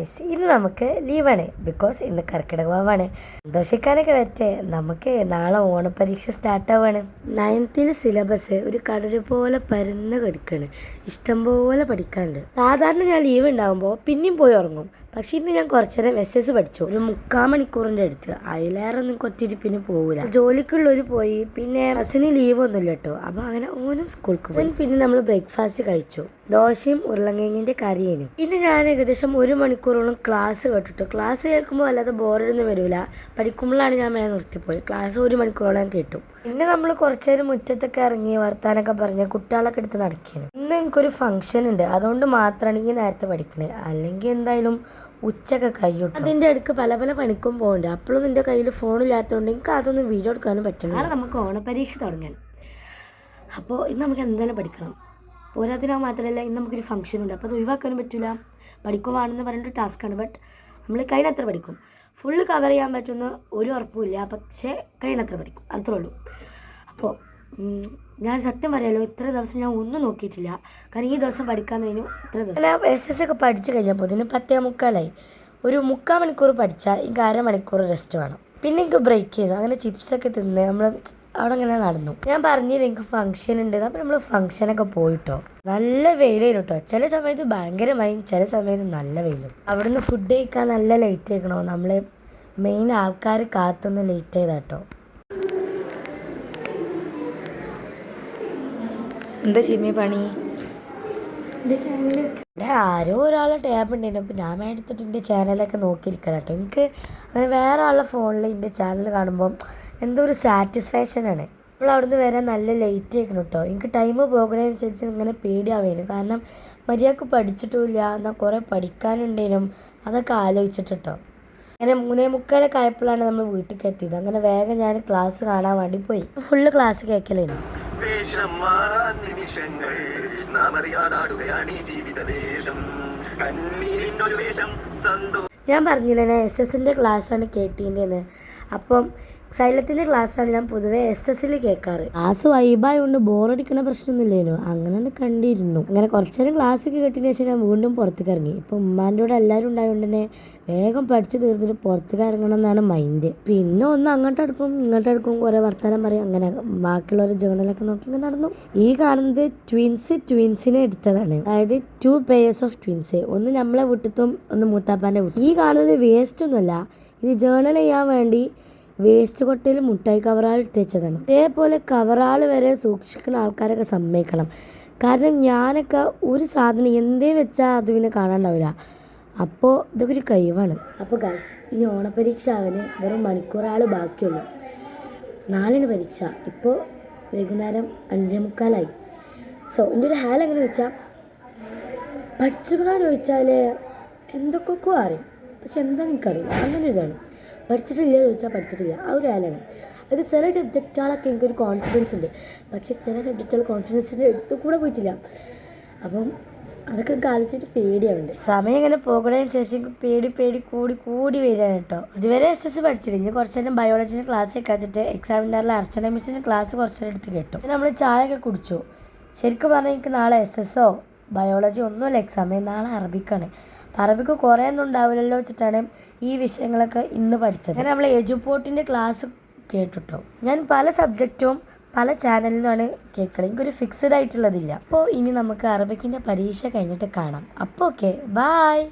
Guys, ഇന്ന് നമുക്ക് ലീവാണ്. ബിക്കോസ് ഇന്ന് കർക്കിടക വാവാണ്. സന്തോഷിക്കാനൊക്കെ വരട്ടെ. നമുക്ക് നാളെ ഓണപരീക്ഷ സ്റ്റാർട്ടാവാണ്. 9th സിലബസ് ഒരു കടല് പോലെ പരന്ന് കിടക്കാണ്. ഇഷ്ടംപോലെ പഠിക്കാനുണ്ട്. സാധാരണ ഞാൻ ലീവ് ഉണ്ടാകുമ്പോൾ പിന്നെയും പോയി ഉറങ്ങും. പക്ഷെ ഇന്ന് ഞാൻ കുറച്ചേരം SS പഠിച്ചു. ഒരു 3/4 മണിക്കൂറിൻ്റെ അടുത്ത്. അതിലേറെ ഒന്നും കൊത്തിരിപ്പിന് പോകില്ല. ജോലിക്കുള്ളവർ പോയി. പിന്നെ ബസ്സിന് ലീവൊന്നുമില്ല കേട്ടോ. അപ്പോൾ അങ്ങനെ ഓനും സ്കൂൾക്ക് പോയി. പിന്നെ നമ്മൾ ബ്രേക്ക്ഫാസ്റ്റ് കഴിച്ചു. ദോശയും ഉരുളങ്കിഴങ്ങിൻ്റെ കറിയേനും. പിന്നെ ഞാൻ ഏകദേശം 1 മണിക്കൂറോളം ക്ലാസ് കേട്ടിട്ടു. ക്ലാസ് കേൾക്കുമ്പോൾ അല്ലാതെ ബോറൊന്നും വരില്ല. പഠിക്കുമ്പോഴാണ് ഞാൻ മേലെ നിർത്തിപ്പോയി. ക്ലാസ് 1 മണിക്കൂറോളം കേട്ടു. പിന്നെ നമ്മൾ കുറച്ചേരം മുറ്റത്തൊക്കെ ഇറങ്ങി വർത്താനൊക്കെ പറഞ്ഞ് കുട്ടികളൊക്കെ എടുത്ത് നടക്കുന്നു. ഇന്ന് എനിക്കൊരു ഫംഗ്ഷൻ ഉണ്ട്. അതുകൊണ്ട് മാത്രമാണ് ഈ നേരത്തെ പഠിക്കണത്. അല്ലെങ്കിൽ എന്തായാലും ഉച്ചയൊക്കെ കഴിയും. അതിൻ്റെ അടുക്ക് പല പല പണിക്കും പോകുന്നുണ്ട്. അപ്പോഴും നിൻ്റെ കയ്യിൽ ഫോണില്ലാത്തതുകൊണ്ട് എനിക്ക് അതൊന്നും വീഡിയോ എടുക്കാനും പറ്റുന്നില്ല. നാളെ നമുക്ക് ഓണപരീക്ഷ തുടങ്ങാൻ. അപ്പോൾ ഇന്ന് നമുക്ക് എന്തായാലും പഠിക്കണം. പോരാത്തിനാ മാത്രമല്ല, ഇന്ന് നമുക്കൊരു ഫംഗ്ഷൻ ഉണ്ട്. അപ്പോൾ അത് ഒഴിവാക്കാനും പറ്റില്ല. പഠിക്കുവാണെന്ന് പറഞ്ഞിട്ട് ടാസ്ക്കാണ്. ബട്ട് നമ്മൾ കഴിയുന്നത്ര പഠിക്കും. ഫുള്ള് കവർ ചെയ്യാൻ പറ്റുന്ന ഒരു ഉറപ്പുമില്ല. പക്ഷേ കഴിയുന്നത്ര പഠിക്കും, അത്രേ ഉള്ളൂ. അപ്പോൾ ഞാൻ സത്യം പറയാലോ, ഇത്ര ദിവസം ഞാൻ ഒന്നും നോക്കിയിട്ടില്ല. കാരണം ഈ ദിവസം പഠിക്കാൻ കഴിഞ്ഞു. ഇത്ര ദിവസം SS ഒക്കെ പഠിച്ചു കഴിഞ്ഞപ്പോൾ ഇതിന് 10:45. ഒരു 3/4 മണിക്കൂർ പഠിച്ചാൽ എനിക്ക് 1/2 മണിക്കൂർ റെസ്റ്റ് വേണം. പിന്നെ എനിക്ക് ബ്രേക്ക് ചെയ്യണം. അങ്ങനെ ചിപ്സൊക്കെ തിന്ന് നമ്മൾ അവിടെ ഇങ്ങനെ നടന്നു. ഞാൻ പറഞ്ഞില്ല എനിക്ക് ഫംഗ്ഷൻ ഉണ്ട്. അപ്പോൾ നമ്മൾ ഫംഗ്ഷനൊക്കെ പോയിട്ടോ. നല്ല വെയിലായിരുന്നു കേട്ടോ. ചില സമയത്ത് ഭയങ്കര മഴയും, ചില സമയത്ത് നല്ല വെയിലും. അവിടുന്ന് ഫുഡ് കഴിക്കാൻ നല്ല ലേറ്റ് ആക്കണോ. നമ്മൾ മെയിൻ ആൾക്കാർ കാത്തൊന്ന് ലേറ്റ് ചെയ്താട്ടോ. എന്താ ചിമ്മി പണി? എൻ്റെ ചാനൽ ഇവിടെ ആരോ ഒരാളെ ടാബ് ഉണ്ടായിരുന്നു. അപ്പോൾ ഞാൻ എടുത്തിട്ട് എൻ്റെ ചാനലൊക്കെ നോക്കിയിരിക്കണം കേട്ടോ. എനിക്ക് അങ്ങനെ വേറെ ആളുടെ ഫോണിൽ എൻ്റെ ചാനൽ കാണുമ്പം എന്തോ ഒരു സാറ്റിസ്ഫാക്ഷനാണ്. അപ്പോൾ അവിടുന്ന് വരാൻ നല്ല ലേറ്റ് ആക്കണം കേട്ടോ. എനിക്ക് ടൈം പോകുന്നതനുസരിച്ച് ഇങ്ങനെ പേടിയാവേനു. കാരണം മര്യാദക്ക് പഠിച്ചിട്ടുമില്ല. എന്നാൽ കുറേ പഠിക്കാനുണ്ടേനും അതൊക്കെ ആലോചിച്ചിട്ട് കേട്ടോ. അങ്ങനെ 3:45 ആയപ്പോഴാണ് നമ്മൾ വീട്ടിലേക്ക് എത്തിയത്. അങ്ങനെ വേഗം ഞാൻ ക്ലാസ് കാണാൻ വേണ്ടി പോയി. ഫുള്ള് ക്ലാസ് കേൾക്കലായിരുന്നു. ഞാൻ പറഞ്ഞില്ലേ SS ക്ലാസ്സാണ് കേട്ടീൻ്റെന്ന്. അപ്പം സൈലത്തിൻ്റെ ക്ലാസ്സാണ് ഞാൻ പൊതുവേ SS കേൾക്കാറ്. ക്ലാസ് വൈബായതുകൊണ്ട് ബോറടിക്കണ പ്രശ്നമൊന്നുമില്ലേനു. അങ്ങനെ കണ്ടിരുന്നു. അങ്ങനെ കുറച്ചു നേരം ക്ലാസ്സൊക്കെ കേട്ടതിന് ശേഷം ഞാൻ വീണ്ടും പുറത്തേക്ക് ഇറങ്ങി. ഇപ്പം ഉമ്മാൻ്റെ കൂടെ എല്ലാവരും ഉണ്ടായതുകൊണ്ട് തന്നെ വേഗം പഠിച്ച് തീർത്തിട്ട് പുറത്തേക്ക് ഇറങ്ങണം എന്നാണ് മൈൻഡ്. പിന്നെ ഒന്ന് അങ്ങോട്ടെടുക്കും ഇങ്ങോട്ടെടുക്കും, കുറേ വർത്തമാനം പറയും. അങ്ങനെ ബാക്കിയുള്ളവരുടെ ജേണലൊക്കെ നോക്കി ഇങ്ങനെ നടന്നു. ഈ കാണുന്നത് ട്വിൻസിനെ എടുത്തതാണ്. അതായത് 2 pairs of twins. ഒന്ന് നമ്മളെ വീട്ടിലത്തും ഒന്ന് മൂത്താപ്പാൻ്റെ വീട്ടിൽ. ഈ കാണുന്നത് വേസ്റ്റ് ഒന്നുമല്ല. ഇത് ജേണൽ ചെയ്യാൻ വേണ്ടി വേസ്റ്റ് കൊട്ടയിൽ മുട്ടായി കവറാൾ തേച്ചതാണ്. ഇതേപോലെ കവറാൾ വരെ സൂക്ഷിക്കുന്ന ആൾക്കാരൊക്കെ സമ്മതിക്കണം. കാരണം ഞാനൊക്കെ ഒരു സാധനം എന്തേ വെച്ചാൽ അത് പിന്നെ കാണാണ്ടാവില്ല. അപ്പോൾ ഇതൊക്കെ ഒരു കഴിവാണ്. അപ്പോൾ ഗൈസ്, ഇനി ഓണപരീക്ഷ അവന് വെറും മണിക്കൂറാൾ ബാക്കിയുള്ളൂ. നാളെയാണ് പരീക്ഷ. ഇപ്പോൾ വൈകുന്നേരം 5:45. സോ എൻ്റെ ഒരു ഹാൽ എങ്ങനെ വെച്ചാൽ പഠിച്ചിക്കണോ ചോദിച്ചാൽ എന്തൊക്കെയൊക്കെ അറിയും. പക്ഷെ എന്താ എനിക്കറിയില്ല. അങ്ങനെ ഇതാണ്. പഠിച്ചിട്ടില്ല ചോദിച്ചാൽ പഠിച്ചിട്ടില്ല. ആ ഒരു ഹാലാണ്. അത് ചില സബ്ജക്റ്റുകളൊക്കെ എനിക്കൊരു കോൺഫിഡൻസ് ഉണ്ട്. പക്ഷേ ചില സബ്ജക്റ്റുകൾ കോൺഫിഡൻസിൻ്റെ എടുത്തു കൂടെ പോയിട്ടില്ല. അപ്പം അതൊക്കെ എനിക്ക് ആലോചിച്ചിട്ട് പേടിയാവുന്നുണ്ട്. സമയം ഇങ്ങനെ പോകണതിനനുസരിച്ച് പേടി കൂടി വരികയാണ് കേട്ടോ. ഇതുവരെ SS പഠിച്ചില്ല. ഇനി കുറച്ച് നേരം ബയോളജിൻ്റെ ക്ലാസ് കേൾക്കാച്ചിട്ട് എക്സാമിൻ്റെ അർച്ചന മിസ്സിൻ്റെ ക്ലാസ് കുറച്ച് നേരം എടുത്ത് കേട്ടു. നമ്മൾ ചായ ഒക്കെ കുടിച്ചു. ശരിക്കും പറഞ്ഞാൽ എനിക്ക് നാളെ SS ബയോളജി ഒന്നുമല്ല എക്സാം. നാളെ അറബിക്കാണ്. അപ്പം അറബിക്ക് കുറേ ഒന്നും ഉണ്ടാവില്ലല്ലോ വെച്ചിട്ടാണ് ഈ വിഷയങ്ങളൊക്കെ ഇന്ന് പഠിച്ചത്. അങ്ങനെ നമ്മൾ എജുപോർട്ടിൻ്റെ ക്ലാസ് കേട്ടിട്ടോ. ഞാൻ പല സബ്ജക്റ്റും പല ചാനലിൽ നിന്നാണ് കേൾക്കുന്നത്. എനിക്കൊരു ഫിക്സഡ് ആയിട്ടുള്ളതില്ല. അപ്പോൾ ഇനി നമുക്ക് അറബിക്കിൻ്റെ പരീക്ഷ കഴിഞ്ഞിട്ട് കാണാം. അപ്പോൾ ഓക്കെ, ബായ്.